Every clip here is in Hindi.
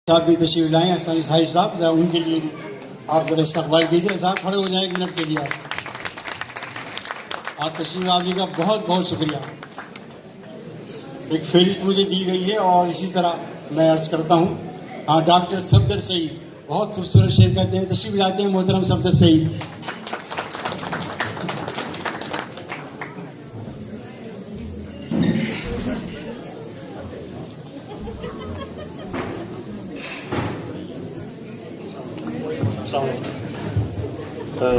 साहब भी तशरीफ लाए हैं, साहिब साहब, जरा उनके लिए भी आप जरा इस्तकबाल कीजिए। साहब खड़े हो जाए एक मिनट के लिए। आप तशरीफ आने का बहुत बहुत शुक्रिया। एक फहरिस्त मुझे दी गई है और इसी तरह मैं अर्ज करता हूँ। हाँ, डॉक्टर सफदर सईद बहुत खूबसूरत शेर कहते हैं, तशरीफ लाते हैं मोहतरम सफदर सईद।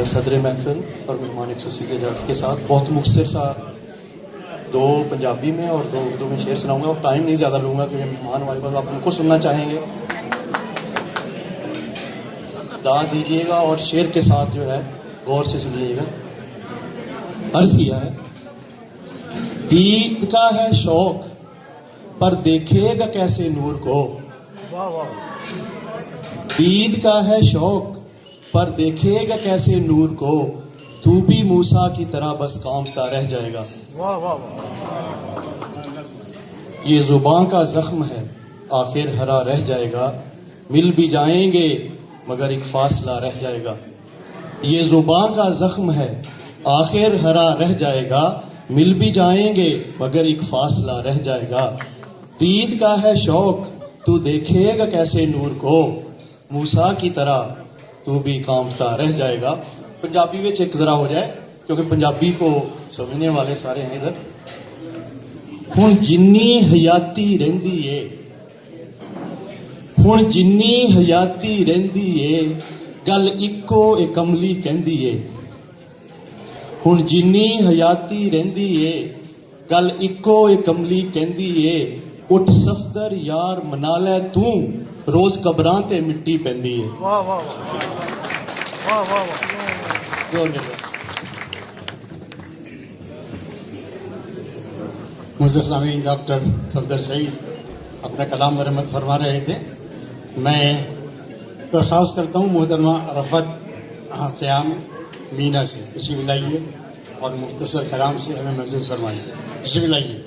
सदर महफिल और मेहमान ख़ुसूसी इजाज़त के साथ बहुत मुख्तसर सा दो पंजाबी में और दो उर्दू में शेर सुनाऊंगा और टाइम नहीं ज़्यादा लूँगा क्योंकि मेहमान हमारे पास, आप उनको सुनना चाहेंगे। दाद दीजिएगा और शेर के साथ जो है गौर से सुनिएगा। अर्ज़ किया है, दीद का है शौक पर देखेगा कैसे नूर को। दीद का है शौक पर देखेगा कैसे नूर को, तू भी मूसा की तरह बस कांपता रह जाएगा। ये जुबान का जख्म है आखिर हरा रह जाएगा, मिल भी जाएंगे मगर एक फासला रह जाएगा। ये जुबान का जख्म है आखिर हरा रह जाएगा, मिल भी जाएंगे मगर एक फासला रह जाएगा। दीद का है शौक तू देखेगा कैसे नूर को, मूसा की तरह तू भी कांपता रह जाएगा। पंजाबी में एक जरा हो जाए क्योंकि पंजाबी को समझने वाले सारे हैं इधर। हुण जिन्नी हयाती रहिंदी है, हुण जिन्नी हयाती रहिंदी है, गल इक्को ए कमली कहंदी है। हुण जिन्नी हयाती रहिंदी है, गल इक्को ए कमली कहंदी है। उठ सफदर यार मना लै तू, रोज कबरां ते मिट्टी पैंदी है। वाह वाह वाह वाह वाह। मुझसे सामीन डॉक्टर सफदर सईद अपना कलाम मरम्मत फरमा रहे थे। मैं दरख्वास्त करता हूँ मोहतरमा रफ़त श्याम मीना से तशरीफ लाइए और मुख्तसर कलाम से हमें महसूस फरमाइए। तशरीफ लाइए।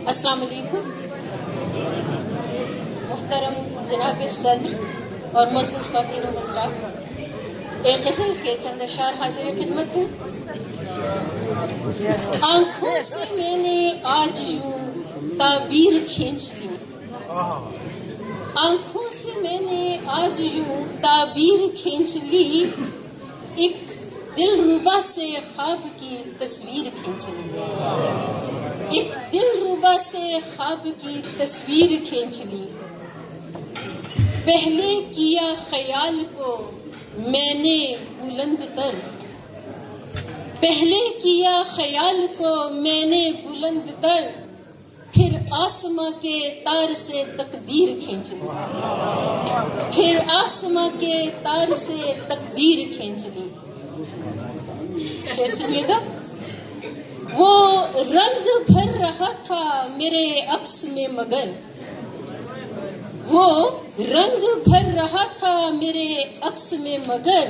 अस्सलाम वालेकुम। मोहतरम जनाब सदर और मुअज़्ज़ज़ ख़वातीन व हज़रात, एक गज़ल के चंद अशार हाजिर खिदमत हैं। आंखों से मैंने आज यूं ताबीर खींच ली, आंखों से मैंने आज यूं ताबीर खींच ली, एक दिलरुबा से ख्वाब की तस्वीर खींच ली, एक दिलरुबा से ख्वाब की तस्वीर खींच ली। पहले किया ख्याल को मैंने बुलंद तर, पहले किया ख्याल को मैंने बुलंद तर, फिर आसमां के तार से तकदीर खींच ली, फिर आसमां के तार से तकदीर खींच ली। शेर सुनिएगा। वो रंग भर रहा था मेरे अक्स में मगर, वो रंग भर रहा था मेरे अक्स में मगर,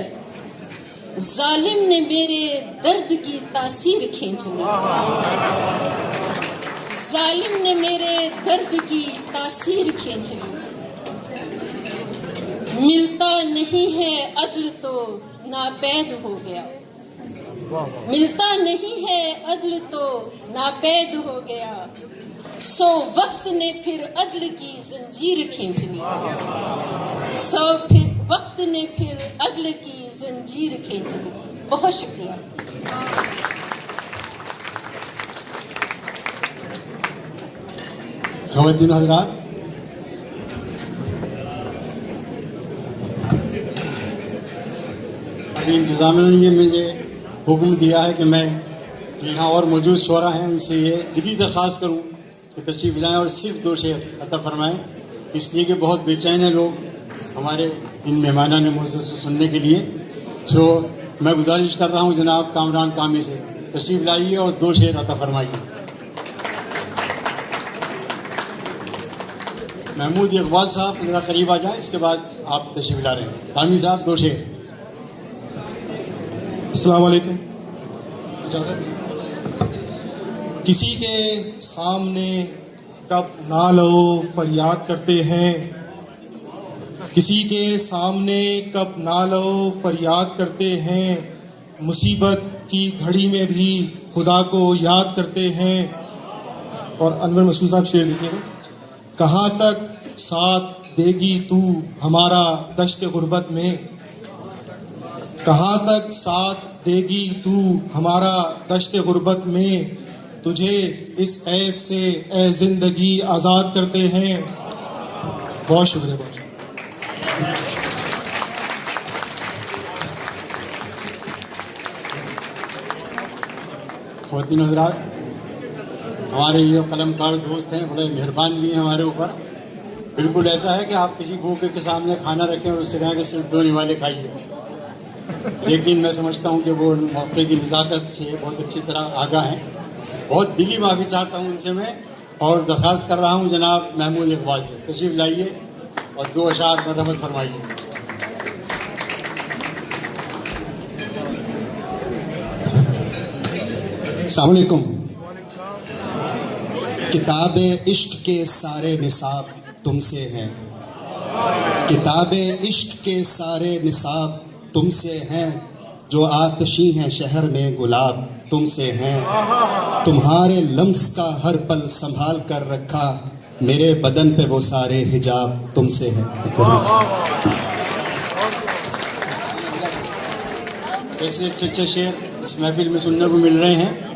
जालिम ने मेरे दर्द की तासीर खींच ली, जालिम ने मेरे दर्द की तासीर खींच ली। मिलता नहीं है अदल तो नापैद हो गया, मिलता नहीं है अदल तो नापैद हो गया, सो वक्त ने फिर अदल की जंजीर खींच ली, सो फिर वक्त ने फिर अदल की जंजीर खींच ली। बहुत शुक्रिया। ख़वातीन हज़रात, अभी इंतज़ामिया ने मुझे हुक्म दिया है कि मैं यहाँ और मौजूद शोरा हैं उनसे ये दिली दरख्वास्त करूँ कि तशरीफ़ लाएँ और सिर्फ 2 शेर अता फरमाएँ, इसलिए कि बहुत बेचैन हैं लोग हमारे इन मेहमानान मुअज़्ज़ज़ को सुनने के लिए। सो मैं गुजारिश कर रहा हूँ जनाब कामरान कामी से, तशरीफ़ लाइए और 2 शेर अता फरमाइए। महमूद इकबाल साहब ज़रा करीब आ जाए, इसके बाद आप तशरीफ़ ला रहे हैं। कामी साहब 2 शेर। अस्सलाम वालेकुम। इजाज़त। किसी के सामने कब ना लो फरियाद करते हैं, किसी के सामने कब ना लो फरियाद करते हैं, मुसीबत की घड़ी में भी खुदा को याद करते हैं। और अनवर मसूद साहब शेर लिखिएगा। कहाँ तक साथ देगी तू हमारा दश्त गुर्बत में, कहाँ तक साथ देगी तू हमारा दश्त गुर्बत में, तुझे इस ऐश से ए जिंदगी आज़ाद करते हैं। बहुत शुक्रिया, बहुत शुक्रिया। ख़वातीन हज़रात, हमारे ये कलमकार दोस्त हैं, बड़े मेहरबान भी हैं हमारे ऊपर। बिल्कुल ऐसा है कि आप किसी भूखे के सामने खाना रखें और उससे कहें कि सिर्फ 2 निवाले खाइए, लेकिन मैं समझता हूँ कि वो मौके की नज़ाकत से बहुत अच्छी तरह आगाह हैं। बहुत दिली माफ़ी चाहता हूँ उनसे मैं, और दरख्वास्त कर रहा हूँ जनाब महमूद इकबाल से, तशरीफ़ लाइए और 2 अशार मरहमत फरमाइए। अस्सलाम वालेकुम। किताब इश्क के सारे निसाब तुमसे हैं, किताब इश्क के सारे निसाब तुमसे हैं, जो आतशी हैं शहर में गुलाब तुमसे हैं। तुम्हारे लम्स का हर पल संभाल कर रखा, मेरे बदन पे वो सारे हिजाब तुमसे हैं। ऐसे अच्छे अच्छे शेर इस महफिल में सुनने को मिल रहे हैं।